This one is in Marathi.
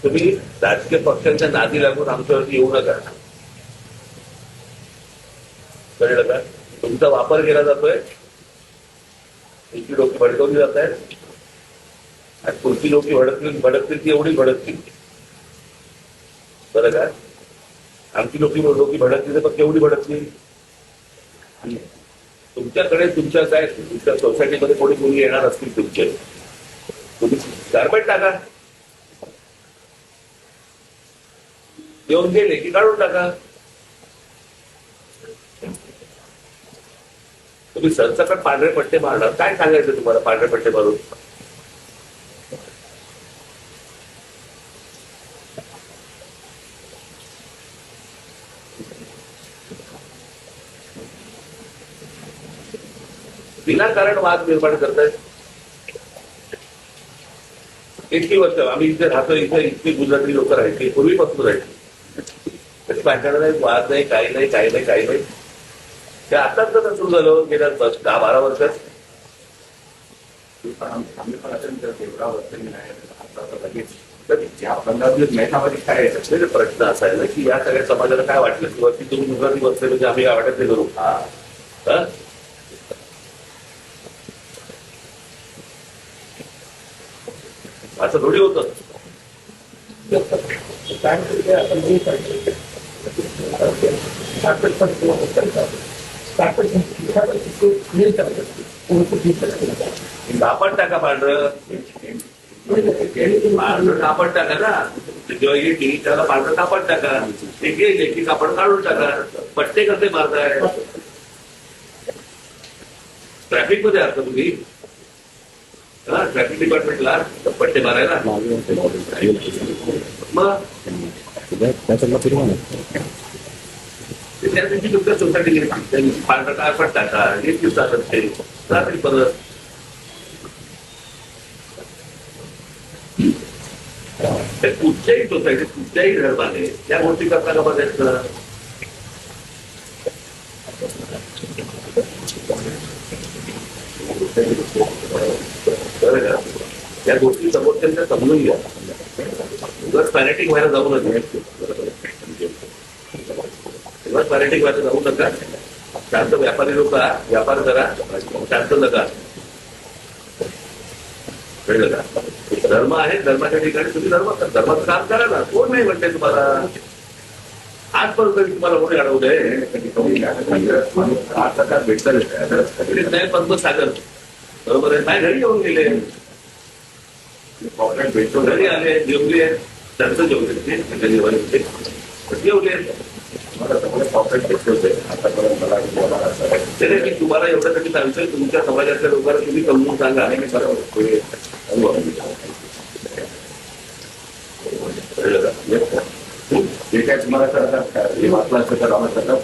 तुम्ही राजकीय पक्षांच्या नादी लागून आमच्यावरती येऊ नका. कळलं का? तुमचा वापर केला जातोय, तुमची लोक भडकवली जात आहेत आणि पुढची लोक भडकतील ती एवढी भडकतील. बरं का? आमची लोक भडकतील तर मग केवढी भडकतील. तुमच्याकडे तुमच्या सोसायटीमध्ये कोणी मुली येणार असतील तुमचे, तुम्ही गारमेंट टाका, येऊन गेले की काढून टाका. तुम्ही सरसकट पांढरे पट्टे मारणार, काय सांगायचं तुम्हाला पांढरे पट्टे मारून? विनाकारण वाद निर्माण करतायत. इतकी वर्ष आम्ही इथे राहतो, इथे इतकी गुजराती लोक राहायची, पूर्वीपासून राहायची, कधी भांडण नाही, वाद नाही, काही नाही. ते आताच तर सुरू झालं गेल्या 10-12 वर्षात. आम्ही पण तेवढा वर्ष लगेच या 15 दिवस महिन्यामध्ये काय आहे प्रश्न असा आहे ना की या सगळ्या समाजाला काय वाटलं की वरती तुम्ही गुजराती बसले म्हणजे आम्ही काय वाटत नाही करू. असं थोडी होतं. कापड टाका पांढरं कापड टाका ना, जेव्हा येते त्याला पांढरं कापड टाका, ते गेले की कापड काढून टाका. पट्टे कसे मारताय? ट्रॅफिक मध्ये आहात तुम्ही? ट्रॅफिक डिपार्टमेंटला पट्टे मारायला मग त्या दिवशी तुमच्या सोसायटी पांढरा कापड टाका, एक दिवसात रात्री परत कुठच्याही सोसायटीत कुठच्याही धर्माने त्या गोष्टी करता का बघायचं. बरं का? त्या गोष्टी समोरच्या समजून घ्या. उगाच पॅरेटिक व्हायला जाऊ नका. पॅरेटिक व्हायला जाऊ नका. शांत व्यापारी लोक व्यापार करा, शांत नका. कळलं का? धर्म आहे, धर्माच्या ठिकाणी तुम्ही धर्माचं काम करा ना. कोण नाही म्हणते तुम्हाला? आजपर्यंत तुम्हाला कोणी अडवलंय? नाही पद्मसागर बरोबर आहे, नाही घरी येऊन गेले, भेटतो घरी आले, जेवले, त्यांचं जेवले, जेवले. तुम्हाला एवढ्यासाठी सांगतोय, तुमच्या समाजातल्या लोकांना तुम्ही समजून सांगा. जे काय तुम्हाला करतात हे वाचलं असतं तर आम्हाला